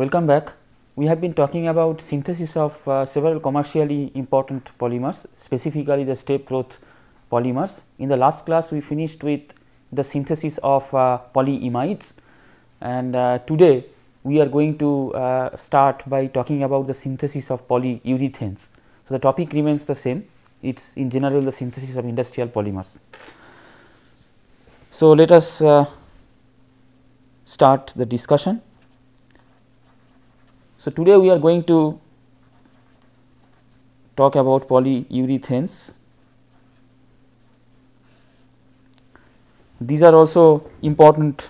Welcome back. We have been talking about synthesis of several commercially important polymers, specifically the step growth polymers. In the last class, we finished with the synthesis of polyimides, and today we are going to start by talking about the synthesis of polyurethanes. So, the topic remains the same, it is in general the synthesis of industrial polymers. So, let us start the discussion. So, today we are going to talk about polyurethanes. These are also important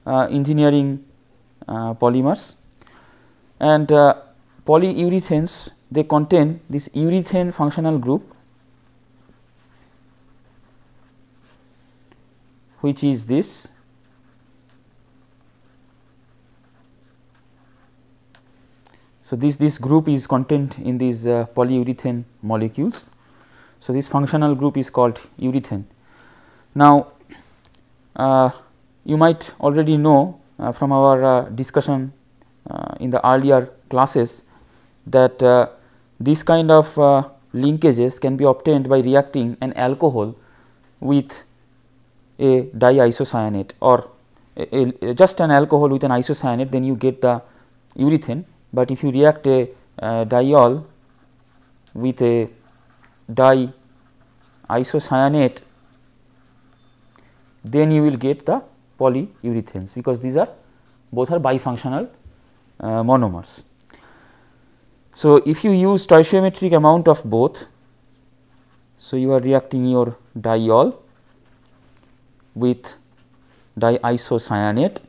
engineering polymers, and polyurethanes, they contain this urethane functional group, which is this. So, this group is contained in these polyurethane molecules. So, this functional group is called urethane. Now, you might already know from our discussion in the earlier classes that this kind of linkages can be obtained by reacting an alcohol with a diisocyanate, or just an alcohol with an isocyanate, then you get the urethane. But if you react a diol with a diisocyanate, then you will get the polyurethanes, because these are both are bifunctional monomers. So, if you use stoichiometric amount of both, so you are reacting your diol with diisocyanate.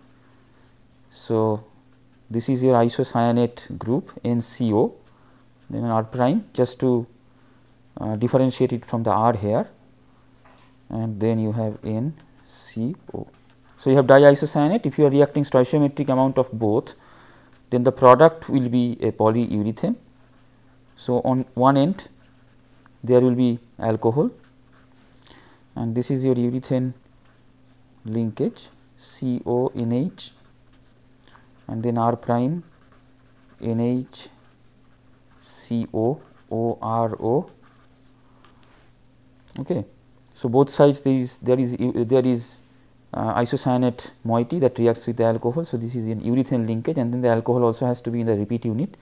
So, this is your isocyanate group NCO, then R prime, just to differentiate it from the R here, and then you have NCO. So, you have diisocyanate. If you are reacting stoichiometric amount of both, then the product will be a polyurethane. So, on one end there will be alcohol, and this is your urethane linkage CONH, and then R prime NH CO ORO. Okay. So, both sides there is isocyanate moiety that reacts with the alcohol. So, this is an urethane linkage, and then the alcohol also has to be in the repeat unit.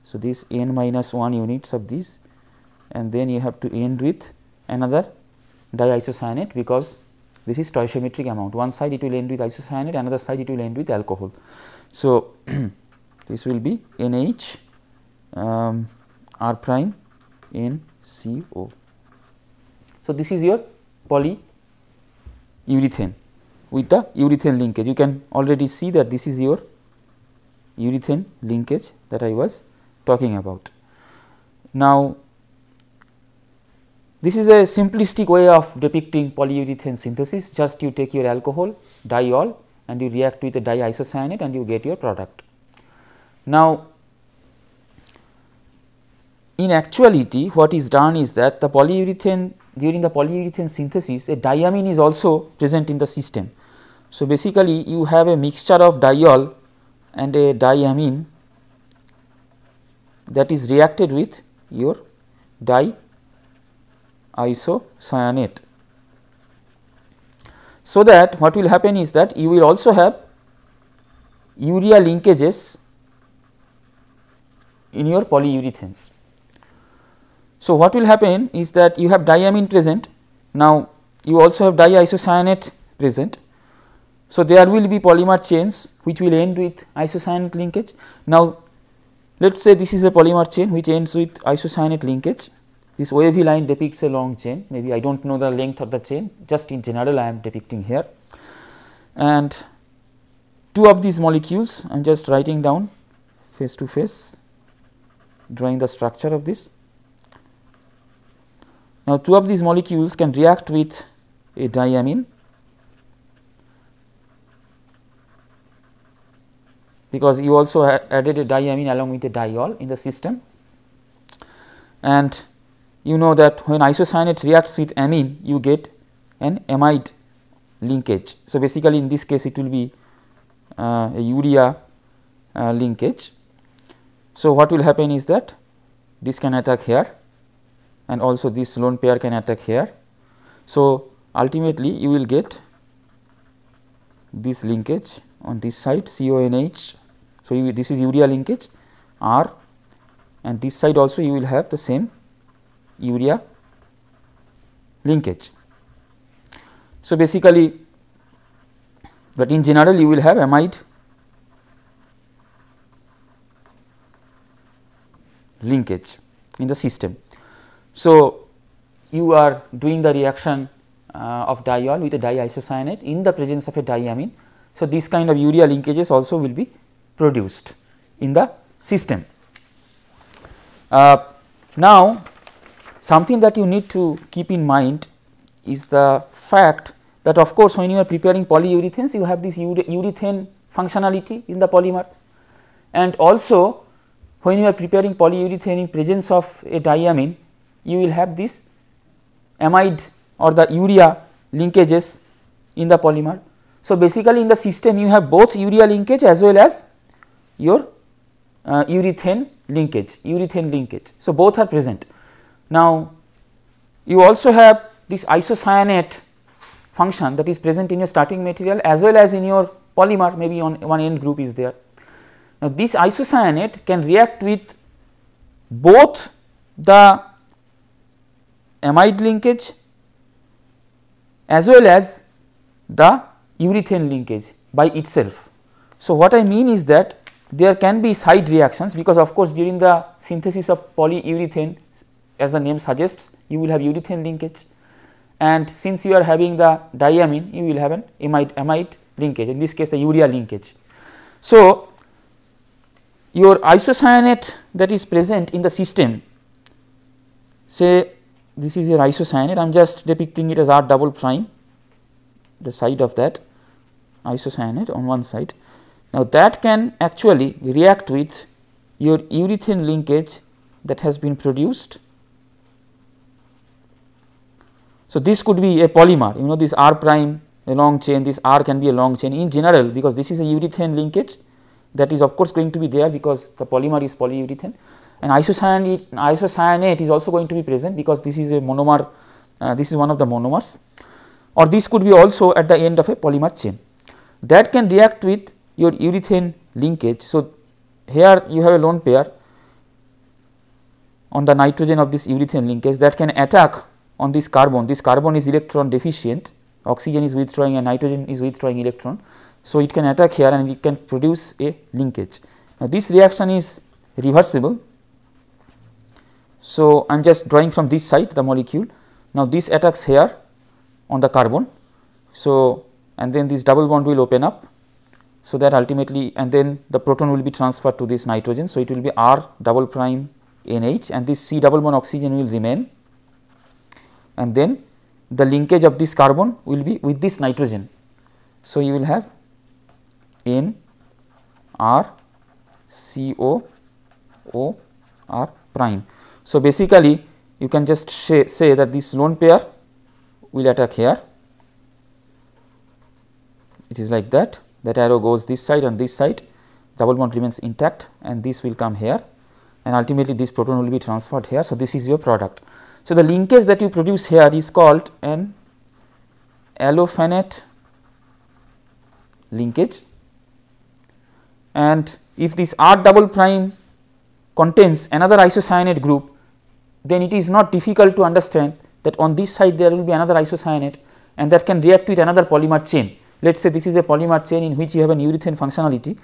So, this n minus 1 units of this, and then you have to end with another diisocyanate, because this is stoichiometric amount. One side it will end with isocyanate, another side it will end with alcohol. So, this will be NH R prime NCO. So, this is your polyurethane with the urethane linkage. You can already see that this is your urethane linkage that I was talking about. Now, this is a simplistic way of depicting polyurethane synthesis. Just you take your alcohol diol and you react with a diisocyanate and you get your product. Now, in actuality what is done is that the polyurethane, during the polyurethane synthesis, a diamine is also present in the system. So, basically you have a mixture of diol and a diamine that is reacted with your diisocyanate. So, that what will happen is that you will also have urea linkages in your polyurethanes. So, what will happen is that you have diamine present, now you also have diisocyanate present. So, there will be polymer chains which will end with isocyanate linkage. Now, let us say this is a polymer chain which ends with isocyanate linkage. This wavy line depicts a long chain, maybe I do not know the length of the chain, just in general I am depicting here. And two of these molecules, I am just writing down face to face, drawing the structure of this. Now, two of these molecules can react with a diamine, because you also added a diamine along with a diol in the system, and you know that when isocyanate reacts with amine, you get an amide linkage. So, basically in this case it will be a urea linkage. So, what will happen is that this can attack here and also this lone pair can attack here. So, ultimately you will get this linkage on this side CONH. So, this is urea linkage R, and this side also you will have the same urea linkage. So, basically, but in general you will have amide linkage in the system. So, you are doing the reaction of diol with a diisocyanate in the presence of a diamine. So, this kind of urea linkages also will be produced in the system. Now, something that you need to keep in mind is the fact that of course, when you are preparing polyurethanes you have this urethane functionality in the polymer, and also when you are preparing polyurethane in presence of a diamine you will have this amide or the urea linkages in the polymer. So, basically in the system you have both urea linkage as well as your urethane linkage. So, both are present. Now, you also have this isocyanate function that is present in your starting material as well as in your polymer, maybe on one end group is there. Now, this isocyanate can react with both the amide linkage as well as the urethane linkage by itself. So, what I mean is that there can be side reactions, because of course, during the synthesis of polyurethane, as the name suggests, you will have urethane linkage, and since you are having the diamine you will have an amide linkage, in this case the urea linkage. So, your isocyanate that is present in the system, say this is your isocyanate, I am just depicting it as R double prime, the side of that isocyanate on one side. Now, that can actually react with your urethane linkage that has been produced. So, this could be a polymer, you know, this R prime a long chain, this R can be a long chain in general, because this is a urethane linkage that is of course going to be there because the polymer is polyurethane, and isocyanate is also going to be present because this is a monomer, this is one of the monomers, or this could be also at the end of a polymer chain that can react with your urethane linkage. So, here you have a lone pair on the nitrogen of this urethane linkage that can attack on this carbon is electron deficient, oxygen is withdrawing and nitrogen is withdrawing electron. So, it can attack here and it can produce a linkage. Now, this reaction is reversible. So, I am just drawing from this side the molecule. Now, this attacks here on the carbon. So, and then this double bond will open up. So, that ultimately, and then the proton will be transferred to this nitrogen. So, it will be R double prime NH, and this C double bond oxygen will remain, and then the linkage of this carbon will be with this nitrogen. So, you will have N R C O O R prime. So, basically you can just say that this lone pair will attack here, it is like that arrow goes this side and this side, double bond remains intact, and this will come here, and ultimately this proton will be transferred here. So, this is your product. So, the linkage that you produce here is called an allophanate linkage, and if this R double prime contains another isocyanate group, then it is not difficult to understand that on this side there will be another isocyanate, and that can react with another polymer chain. Let us say this is a polymer chain in which you have an urethane functionality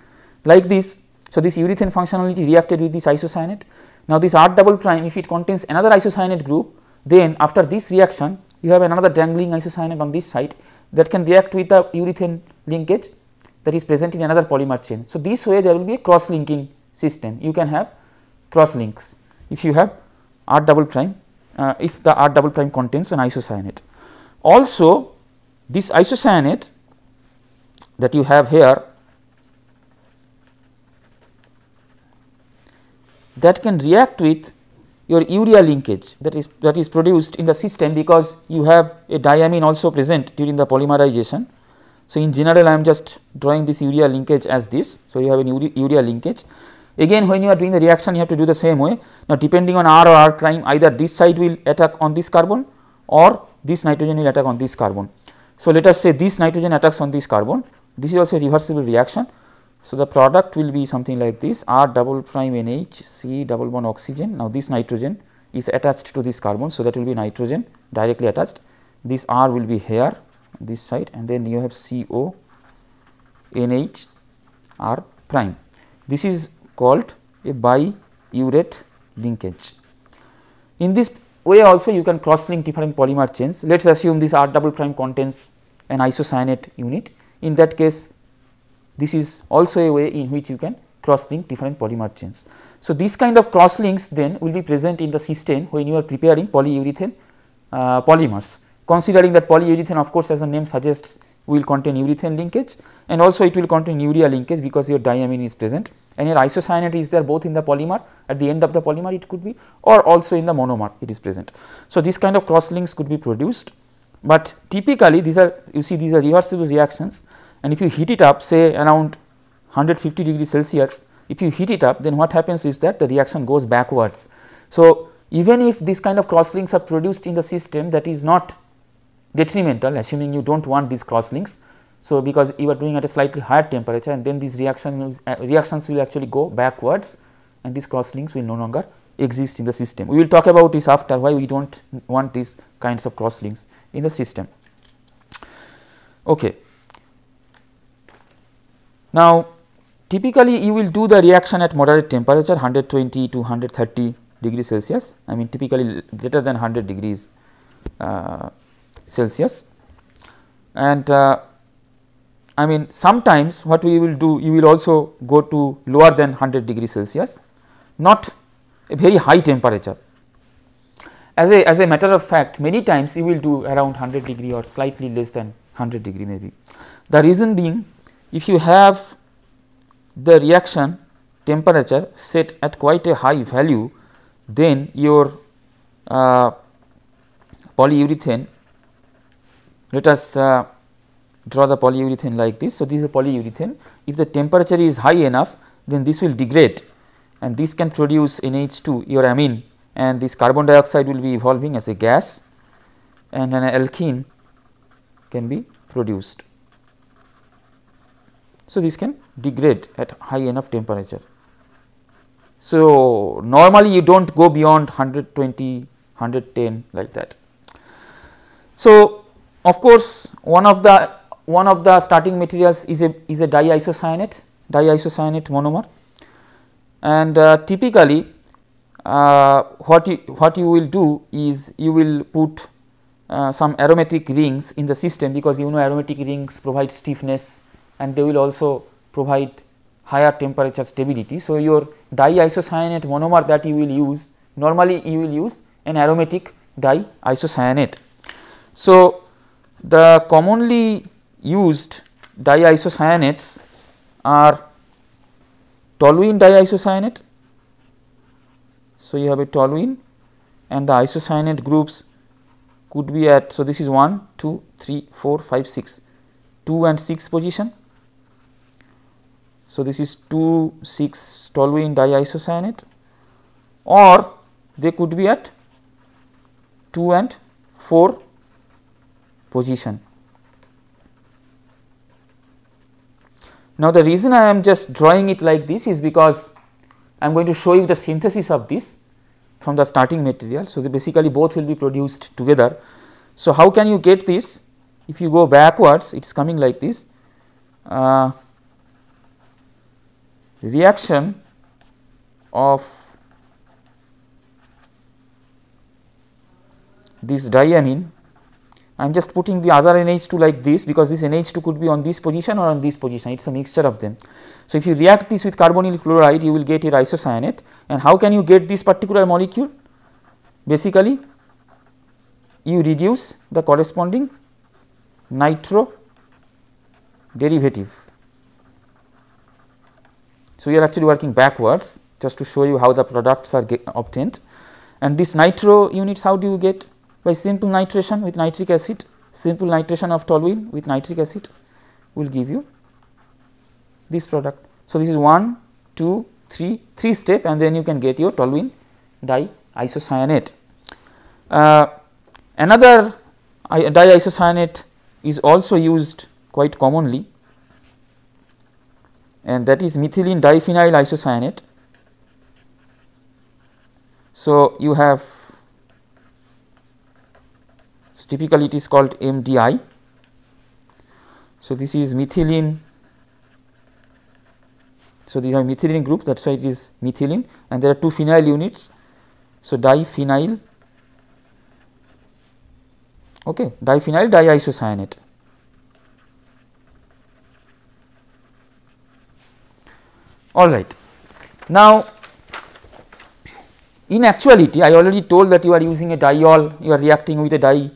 like this. So, this urethane functionality reacted with this isocyanate. Now, this R double prime, if it contains another isocyanate group, then after this reaction you have another dangling isocyanate on this side that can react with the urethane linkage that is present in another polymer chain. So, this way there will be a cross linking system. You can have cross links if you have R double prime, if the R double prime contains an isocyanate. Also, this isocyanate that you have here, that can react with your urea linkage that is produced in the system, because you have a diamine also present during the polymerization. So, in general I am just drawing this urea linkage as this. So, you have an urea linkage. Again, when you are doing the reaction, you have to do the same way. Now, depending on R or R prime, either this side will attack on this carbon or this nitrogen will attack on this carbon. So, let us say this nitrogen attacks on this carbon. This is also a reversible reaction. So, the product will be something like this, R double prime NH C double bond oxygen. Now, this nitrogen is attached to this carbon. So, that will be nitrogen directly attached. This R will be here this side, and then you have CO NH R prime. This is called a biurate linkage. In this way also you can cross link different polymer chains. Let us assume this R double prime contains an isocyanate unit. In that case, this is also a way in which you can cross link different polymer chains. So, this kind of cross links then will be present in the system when you are preparing polyurethane polymers, considering that polyurethane, of course, as the name suggests, will contain urethane linkage, and also it will contain urea linkage because your diamine is present, and your isocyanate is there both in the polymer, at the end of the polymer it could be, or also in the monomer it is present. So, this kind of cross links could be produced, but typically these are, you see, these are reversible reactions, and if you heat it up say around 150 degrees Celsius, if you heat it up, then what happens is that the reaction goes backwards. So, even if this kind of cross links are produced in the system, that is not detrimental, assuming you do not want these cross links. So, because you are doing at a slightly higher temperature, and then these reactions will actually go backwards, and these cross links will no longer exist in the system. We will talk about this after, why we do not want these kinds of cross links in the system. Okay. Now, typically you will do the reaction at moderate temperature, 120 to 130 degrees Celsius, I mean typically greater than 100 degrees Celsius, and I mean sometimes what we will do, you will also go to lower than 100 degrees Celsius, not a very high temperature. As a matter of fact, many times you will do around 100 degree or slightly less than 100 degree maybe. The reason being, if you have the reaction temperature set at quite a high value, then your polyurethane, let us draw the polyurethane like this. So, this is a polyurethane. If the temperature is high enough, then this will degrade, and this can produce NH2, your amine, and this carbon dioxide will be evolving as a gas, and an alkene can be produced. So, this can degrade at high enough temperature. So, normally you do not go beyond 120, 110 like that. So, of course, one of the starting materials is a diisocyanate monomer, and typically what you will do is you will put some aromatic rings in the system, because you know aromatic rings provide stiffness and they will also provide higher temperature stability. So, your diisocyanate monomer that you will use, normally you will use an aromatic diisocyanate. So, the commonly used diisocyanates are toluene diisocyanate. So, you have a toluene, and the isocyanate groups could be at, so this is 1, 2, 3, 4, 5, 6, 2 and 6 position. So, this is 2, 6 toluene diisocyanate, or they could be at 2 and 4 position. Now, the reason I am just drawing it like this is because I am going to show you the synthesis of this from the starting material. So, basically both will be produced together. So, how can you get this? If you go backwards, it is coming like this. Reaction of this diamine, I am just putting the other NH2 like this, because this NH2 could be on this position or on this position, it is a mixture of them. So, if you react this with carbonyl chloride, you will get your isocyanate. And how can you get this particular molecule? Basically, you reduce the corresponding nitro derivative. So, we are actually working backwards just to show you how the products are obtained, and this nitro units, how do you get? By simple nitration with nitric acid, simple nitration of toluene with nitric acid, will give you this product. So, this is 1, 2, 3 step, and then you can get your toluene diisocyanate. Another diisocyanate is also used quite commonly, and that is methylene diphenyl isocyanate. So, you have, typically it is called MDI. So, this is methylene. So, these are methylene group, that is why it is methylene, and there are 2 phenyl units. So, diphenyl, okay, diphenyl diisocyanate. All right. Now, in actuality, I already told that you are using a diol, you are reacting with a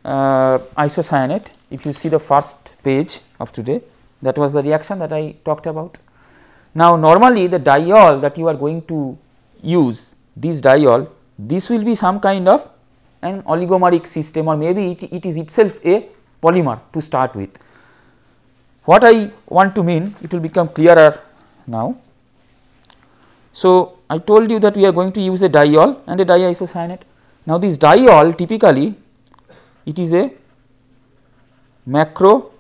isocyanate. If you see the first page of today, that was the reaction that I talked about. Now, normally the diol that you are going to use, this diol, this will be some kind of an oligomeric system, or maybe it is itself a polymer to start with. What I want to mean, it will become clearer now. So, I told you that we are going to use a diol and a diisocyanate. Now, this diol typically it is a macroglycol.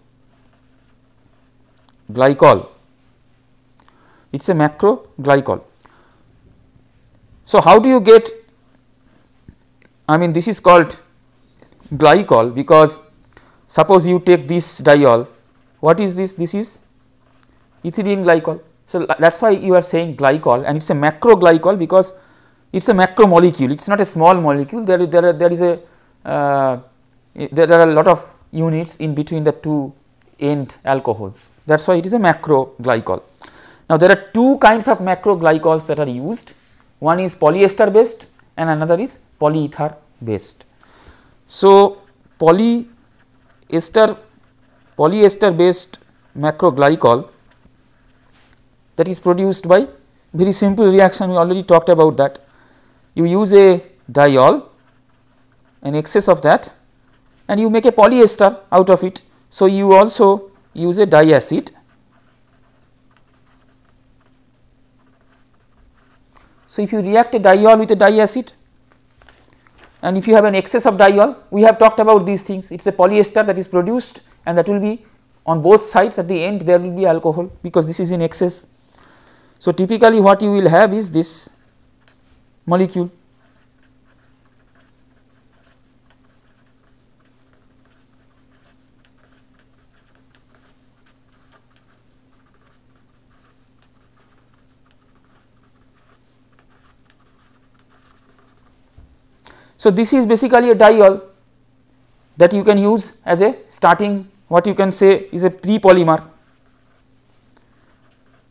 It is a macroglycol. So, how do you get, I mean this is called glycol because suppose you take this diol, what is this? This is ethylene glycol. So, that is why you are saying glycol, and it is a macroglycol because it is a macromolecule, it is not a small molecule, there is a there are a lot of units in between the 2 end alcohols, that is why it is a macroglycol. Now, there are 2 kinds of macroglycols that are used, one is polyester based and another is polyether based. So, polyester based macroglycol, that is produced by very simple reaction, we already talked about that. You use a diol, an excess of that, and you make a polyester out of it. So, you also use a diacid. So, if you react a diol with a diacid, and if you have an excess of diol, we have talked about these things, it is a polyester that is produced, and that will be on both sides, at the end there will be alcohol because this is in excess. So, typically what you will have is this molecule. So, this is basically a diol that you can use as a starting, what you can say is a pre-polymer,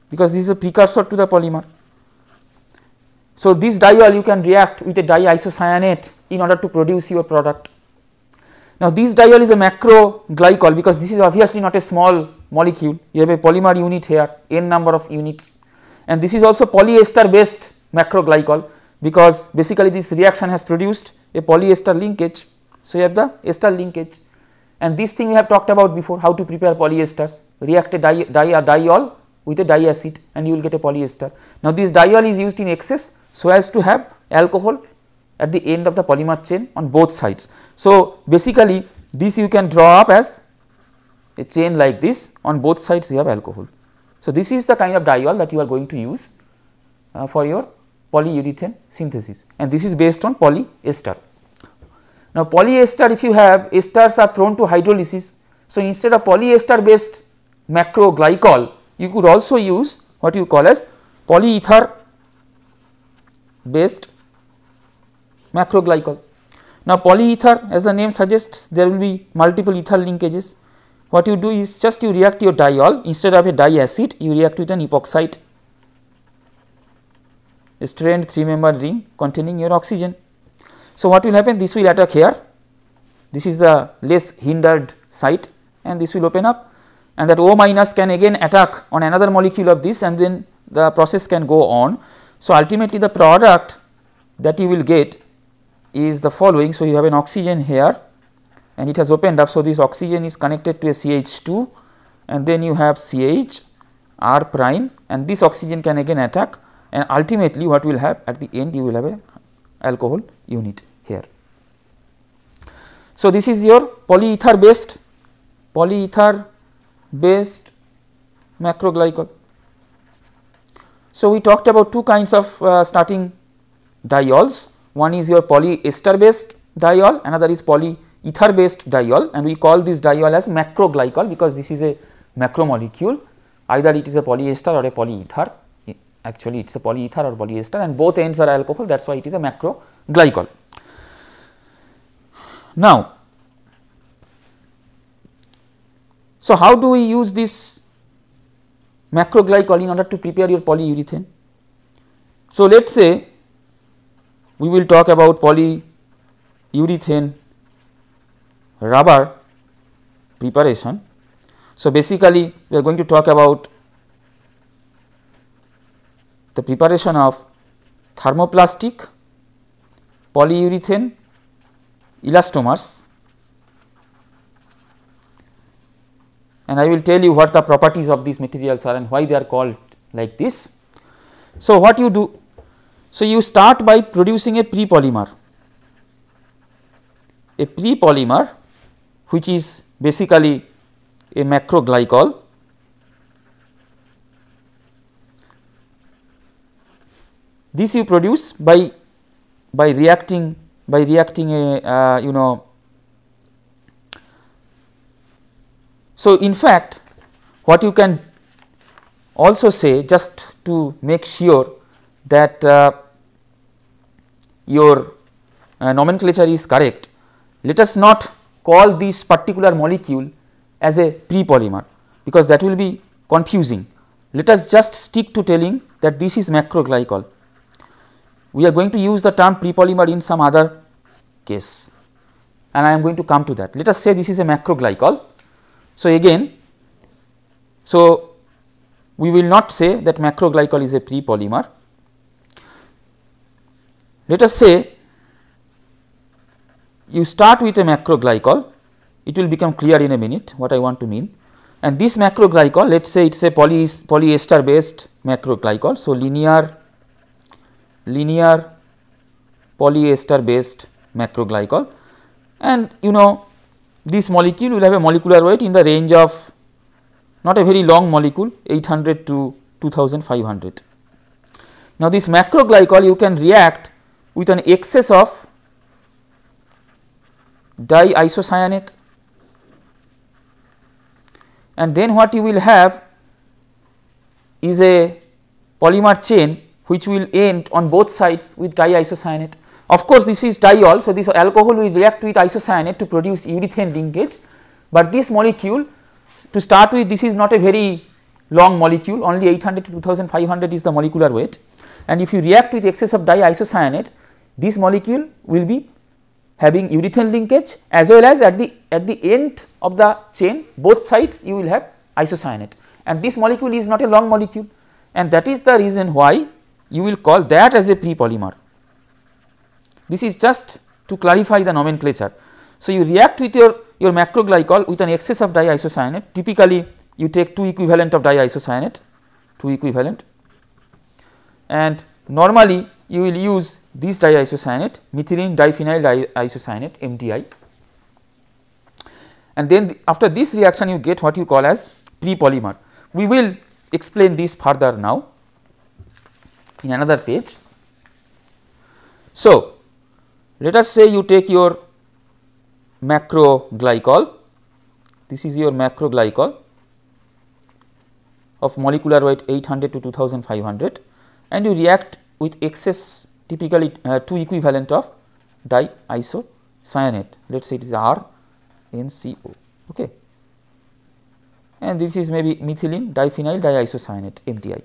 because this is a precursor to the polymer. So, this diol you can react with a diisocyanate in order to produce your product. Now, this diol is a macroglycol because this is obviously not a small molecule, you have a polymer unit here, n number of units, and this is also polyester based macroglycol because basically this reaction has produced a polyester linkage. So, you have the ester linkage, and this thing we have talked about before, how to prepare polyesters, react a diol with a diacid and you will get a polyester. Now, this diol is used in excess so as to have alcohol at the end of the polymer chain on both sides. So, basically this you can draw up as a chain like this, on both sides you have alcohol. So, this is the kind of diol that you are going to use for your polyurethane synthesis, and this is based on polyester. Now, polyester, if you have esters are thrown to hydrolysis. So, instead of polyester based macroglycol, you could also use what you call as polyether based macroglycol. Now, polyether, as the name suggests, there will be multiple ether linkages. What you do is just you react your diol, instead of a diacid you react with an epoxide, a strand 3-membered ring containing your oxygen. So, what will happen, this will attack here, this is the less hindered site, and this will open up, and that O minus can again attack on another molecule of this, and then the process can go on. So, ultimately the product that you will get is the following. So, you have an oxygen here and it has opened up. So, this oxygen is connected to a CH2 and then you have CH, R prime, and this oxygen can again attack, and ultimately what will have at the end, you will have a alcohol unit here. So, this is your polyether based macroglycol. So, we talked about two kinds of starting diols. One is your polyester based diol, another is polyether based diol, and we call this diol as macroglycol because this is a macromolecule. Either it is a polyester or a polyether. Actually, it is a polyether or polyester, and both ends are alcohol. That is why it is a macroglycol. Now, so how do we use this macroglycol in order to prepare your polyurethane? So, let us say we will talk about polyurethane rubber preparation. So, basically we are going to talk about the preparation of thermoplastic polyurethane elastomers, and I will tell you what the properties of these materials are and why they are called like this. So, what you do? So, you start by producing a pre-polymer which is basically a macroglycol. This you produce by reacting a So, in fact, what you can also say, just to make sure that your nomenclature is correct, let us not call this particular molecule as a pre-polymer, because that will be confusing. Let us just stick to telling that this is macroglycol. We are going to use the term pre-polymer in some other case, and I am going to come to that. Let us say this is a macroglycol. So, again, so we will not say that macroglycol is a pre-polymer. Let us say you start with a macroglycol, it will become clear in a minute what I want to mean, and this macroglycol, let us say it is a polyester based macroglycol. So, linear polyester based macroglycol, and this molecule will have a molecular weight in the range of, not a very long molecule, 800 to 2500. Now, this macroglycol you can react with an excess of diisocyanate, and then what you will have is a polymer chain which will end on both sides with diisocyanate. Of course, this is diol. So, this alcohol will react with isocyanate to produce urethane linkage, but this molecule, to start with, this is not a very long molecule, only 800 to 2500 is the molecular weight, and if you react with excess of diisocyanate, this molecule will be having urethane linkage, as well as at the end of the chain, both sides you will have isocyanate, and this molecule is not a long molecule, and that is the reason why you will call that as a pre-polymer. This is just to clarify the nomenclature. So, you react with your macroglycol with an excess of diisocyanate. Typically, you take 2 equivalent of diisocyanate, 2 equivalent, and normally you will use this diisocyanate, methylene diphenyl diisocyanate, MDI, and then after this reaction you get what you call as pre-polymer. We will explain this further now in another page. So, let us say you take your macroglycol, this is your macroglycol of molecular weight 800 to 2500, and you react with excess, typically 2 equivalent of diisocyanate, let us say it is RNCO, okay, and this is maybe methylene diphenyl diisocyanate, MDI.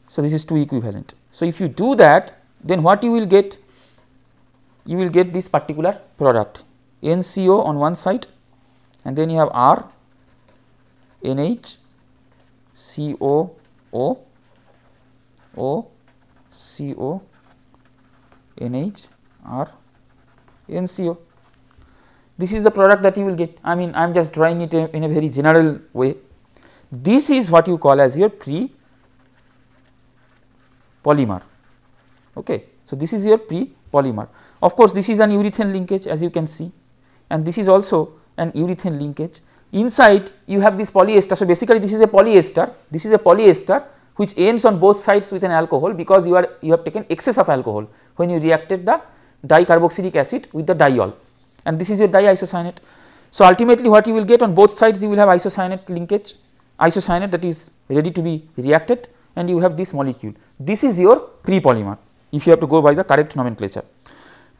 So, this is 2 equivalent. So, if you do that, then what you will get? You will get this particular product, NCO on one side, and then you have R, NH, CO, O, CO, NH, R, NCO. this is the product that you will get. I mean, I am just drawing it in a very general way. This is what you call as your pre-polymer. Okay. So, this is your pre-polymer. Of course, this is an urethane linkage, as you can see, and this is also an urethane linkage. Inside you have this polyester. So, basically this is a polyester, this is a polyester which ends on both sides with an alcohol, because you have taken excess of alcohol when you reacted the dicarboxylic acid with the diol, and this is your diisocyanate. So, ultimately what you will get on both sides, you will have isocyanate linkage, isocyanate that is ready to be reacted, and you have this molecule. This is your pre-polymer, if you have to go by the correct nomenclature.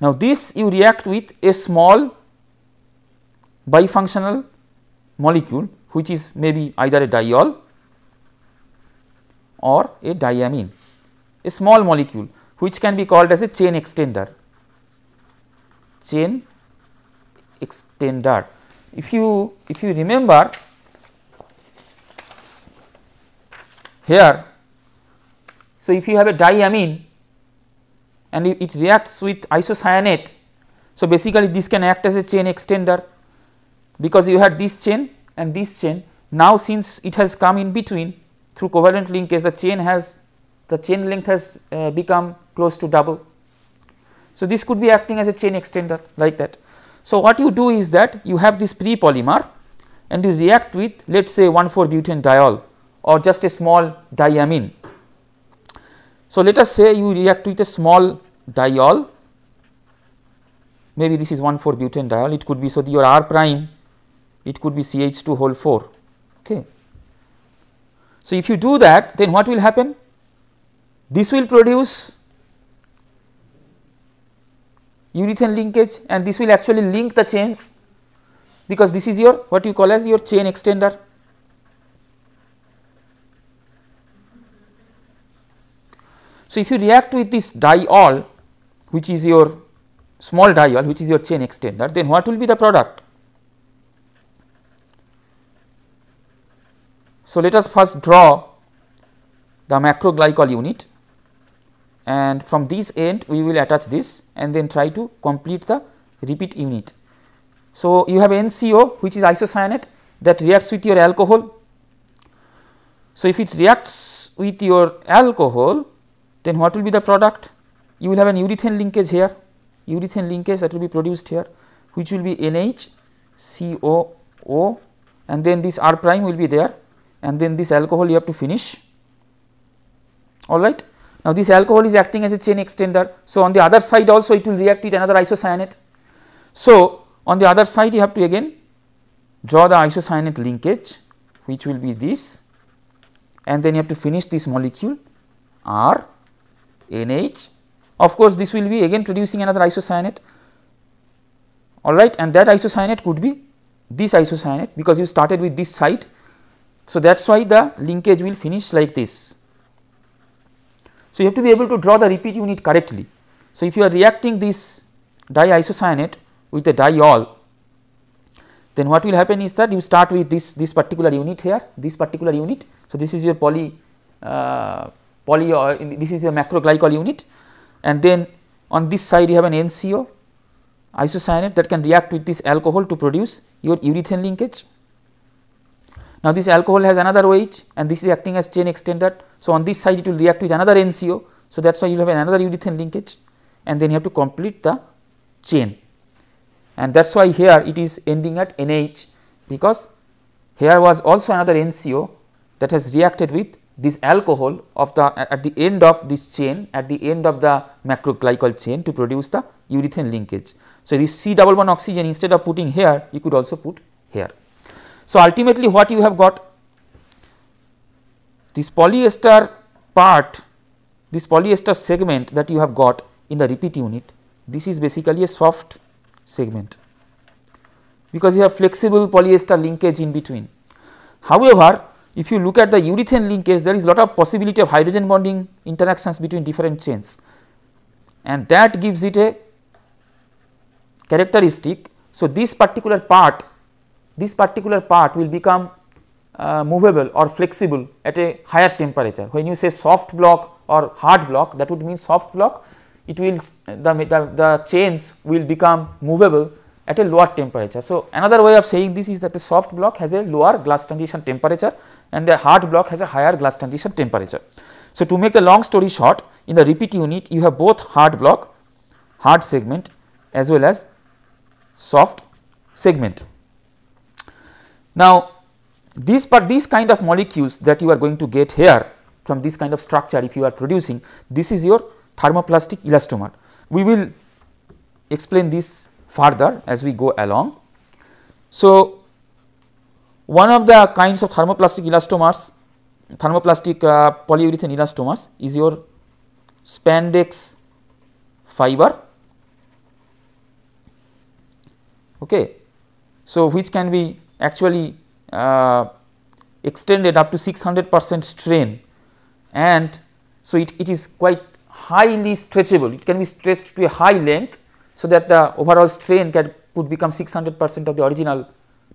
Now, this you react with a small bifunctional molecule, which is maybe either a diol or a diamine, a small molecule which can be called as a chain extender. Chain extender. If you remember here, so if you have a diamine and it reacts with isocyanate, so basically this can act as a chain extender, because you had this chain and this chain. Now, since it has come in between through covalent linkage, the chain length has become close to double. So, this could be acting as a chain extender like that. So, what you do is that you have this pre-polymer and you react with, let us say 1,4-butane diol or just a small diamine. So, let us say you react with a small diol, maybe this is 1,4-butane diol, it could be, so your R prime, it could be CH2 whole 4. Okay. So, if you do that, then what will happen? This will produce urethane linkage, and this will actually link the chains, because this is your what you call as your chain extender. So, if you react with this diol, which is your small diol, which is your chain extender, then what will be the product? So, let us first draw the macroglycol unit, and from this end we will attach this and then try to complete the repeat unit. So, you have NCO, which is isocyanate, that reacts with your alcohol. So, if it reacts with your alcohol, then what will be the product? You will have an urethane linkage here, urethane linkage that will be produced here, which will be NHCOO, and then this R prime will be there, and then this alcohol you have to finish. All right. Now, this alcohol is acting as a chain extender. So, on the other side also it will react with another isocyanate. So, on the other side you have to again draw the isocyanate linkage, which will be this, and then you have to finish this molecule R NH. Of course, this will be again producing another isocyanate, all right, and that isocyanate could be this isocyanate, because you started with this side. So, that is why the linkage will finish like this. So, you have to be able to draw the repeat unit correctly. So, if you are reacting this diisocyanate with a diol, then what will happen is that you start with this particular unit here, this particular unit. So, this is your this is your macroglycol unit, and then on this side you have an NCO isocyanate that can react with this alcohol to produce your urethane linkage. Now, this alcohol has another OH and this is acting as chain extender. So, on this side it will react with another NCO. So, that is why you will have another urethane linkage, and then you have to complete the chain, and that is why here it is ending at NH, because here was also another NCO that has reacted with this alcohol of the at the end of this chain, at the end of the macroglycol chain, to produce the urethane linkage. So, this C double bond oxygen, instead of putting here, you could also put here. So, ultimately what you have got, this polyester part, this polyester segment that you have got in the repeat unit, this is basically a soft segment, because you have flexible polyester linkage in between. However, if you look at the urethane linkage, there is lot of possibility of hydrogen bonding interactions between different chains, and that gives it a characteristic. So, this particular part will become movable or flexible at a higher temperature. When you say soft block or hard block, that would mean soft block, it will the chains will become movable at a lower temperature. So, another way of saying this is that the soft block has a lower glass transition temperature and the hard block has a higher glass transition temperature. So, to make the long story short, in the repeat unit you have both hard block, hard segment as well as soft segment. Now, these kind of molecules that you are going to get here from this kind of structure, if you are producing, this is your thermoplastic elastomer. We will explain this further as we go along. So, one of the kinds of thermoplastic elastomers, thermoplastic polyurethane elastomers is your spandex fiber. Okay. So, which can be actually extended up to 600% strain, and so it is quite highly stretchable. It can be stretched to a high length, so that the overall strain could become 600% of the original,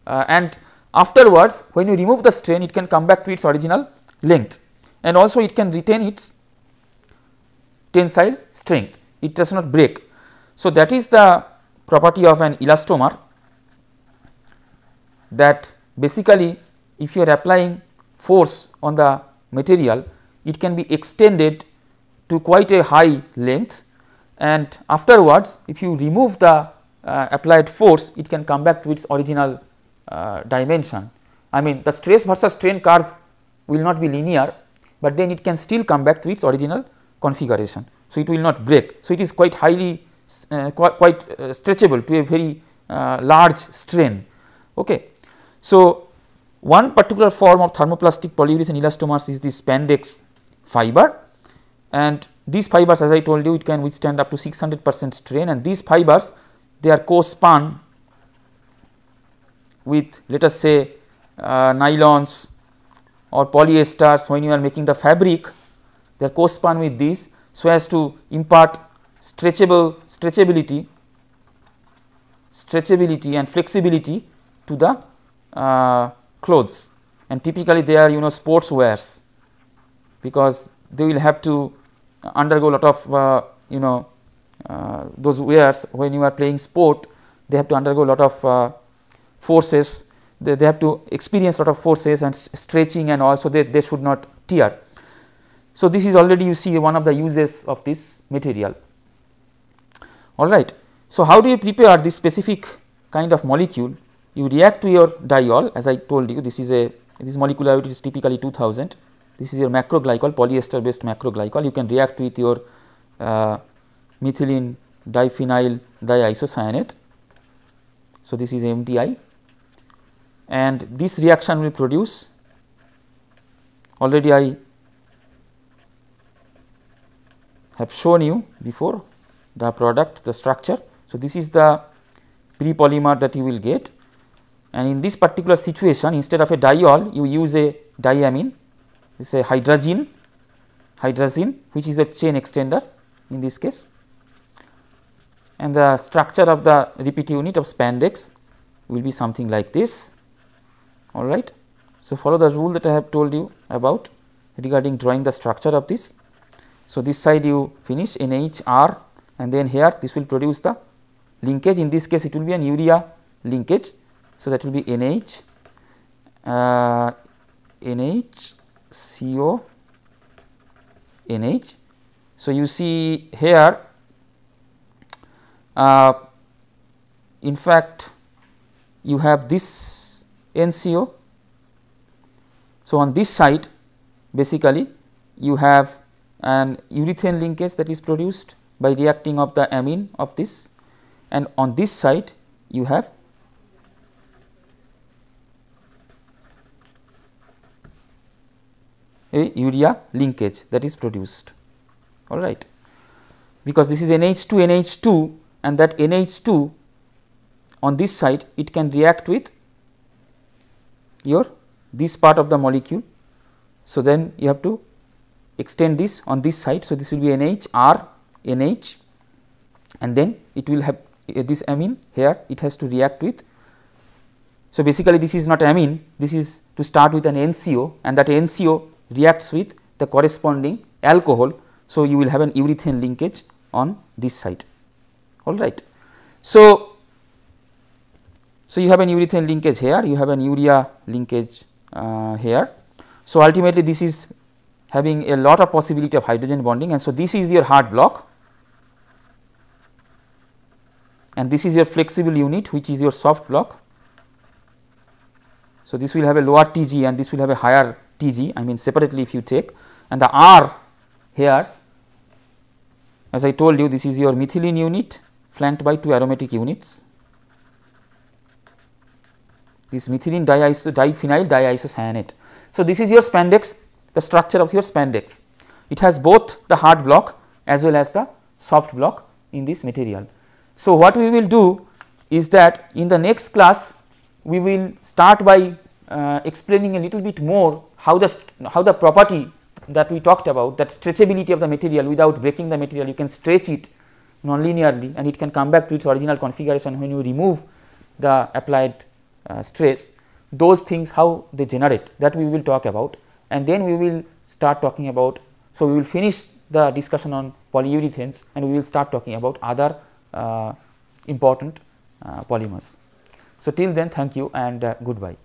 and afterwards when you remove the strain it can come back to its original length, and also it can retain its tensile strength, it does not break. So, that is the property of an elastomer, that basically if you are applying force on the material, it can be extended to quite a high length, and afterwards if you remove the applied force, it can come back to its original dimension. I mean, the stress versus strain curve will not be linear, but then it can still come back to its original configuration. So, it will not break. So, it is quite highly quite stretchable to a very large strain. Okay. So, one particular form of thermoplastic polyurethane elastomers is the spandex fiber, and these fibers, as I told you, it can withstand up to 600% strain, and these fibers they are co-spun with, let us say, nylons or polyesters. When you are making the fabric, they are co-spun with these, so as to impart stretchability and flexibility to the clothes, and typically they are sports wears, because they will have to undergo a lot of those wears. When you are playing sport, they have to undergo a lot of forces, they have to experience a lot of forces and stretching, and also they should not tear. So, this is already you see one of the uses of this material. All right. So, how do you prepare this specific kind of molecule? You react to your diol, as I told you, this molecular weight is typically 2000. This is your macroglycol, polyester based macroglycol. You can react with your methylene diphenyl diisocyanate. So, this is MDI, and this reaction will produce, already I have shown you before the product, the structure. So, this is the pre-polymer that you will get, and in this particular situation, instead of a diol you use a diamine, this is a hydrazine which is a chain extender in this case, and the structure of the repeat unit of spandex will be something like this. All right. So, follow the rule that I have told you about regarding drawing the structure of this. So, this side you finish NHR, and then here this will produce the linkage. In this case it will be an urea linkage. So, that will be NH, NH, CO, NH. So, you see here in fact you have this NCO. So, on this side basically you have an urethane linkage that is produced by reacting of the amine of this, and on this side you have a urea linkage that is produced. All right. Because this is NH2 NH2, and that NH2 on this side it can react with your this part of the molecule. So, then you have to extend this on this side. So, this will be NHR NH, and then it will have this amine here, it has to react with. So, basically this is not amine, this is to start with an NCO, and that NCO reacts with the corresponding alcohol. So, you will have an urethane linkage on this side. All right. So, So, you have an urethane linkage here, you have an urea linkage here. So, ultimately this is having a lot of possibility of hydrogen bonding, and so this is your hard block and this is your flexible unit which is your soft block. So, this will have a lower Tg and this will have a higher Tg, I mean separately if you take, and the R here, as I told you, this is your methylene unit flanked by 2 aromatic units. This methylene diphenyl diisocyanate. So, this is your spandex, the structure of your spandex. It has both the hard block as well as the soft block in this material. So, what we will do is that in the next class we will start by explaining a little bit more how the property that we talked about, that stretchability of the material without breaking the material, you can stretch it non-linearly and it can come back to its original configuration when you remove the applied stress. Those things how they generate, that we will talk about, and then we will start talking about. So, we will finish the discussion on polyurethanes and we will start talking about other important polymers. So, till then, thank you and goodbye.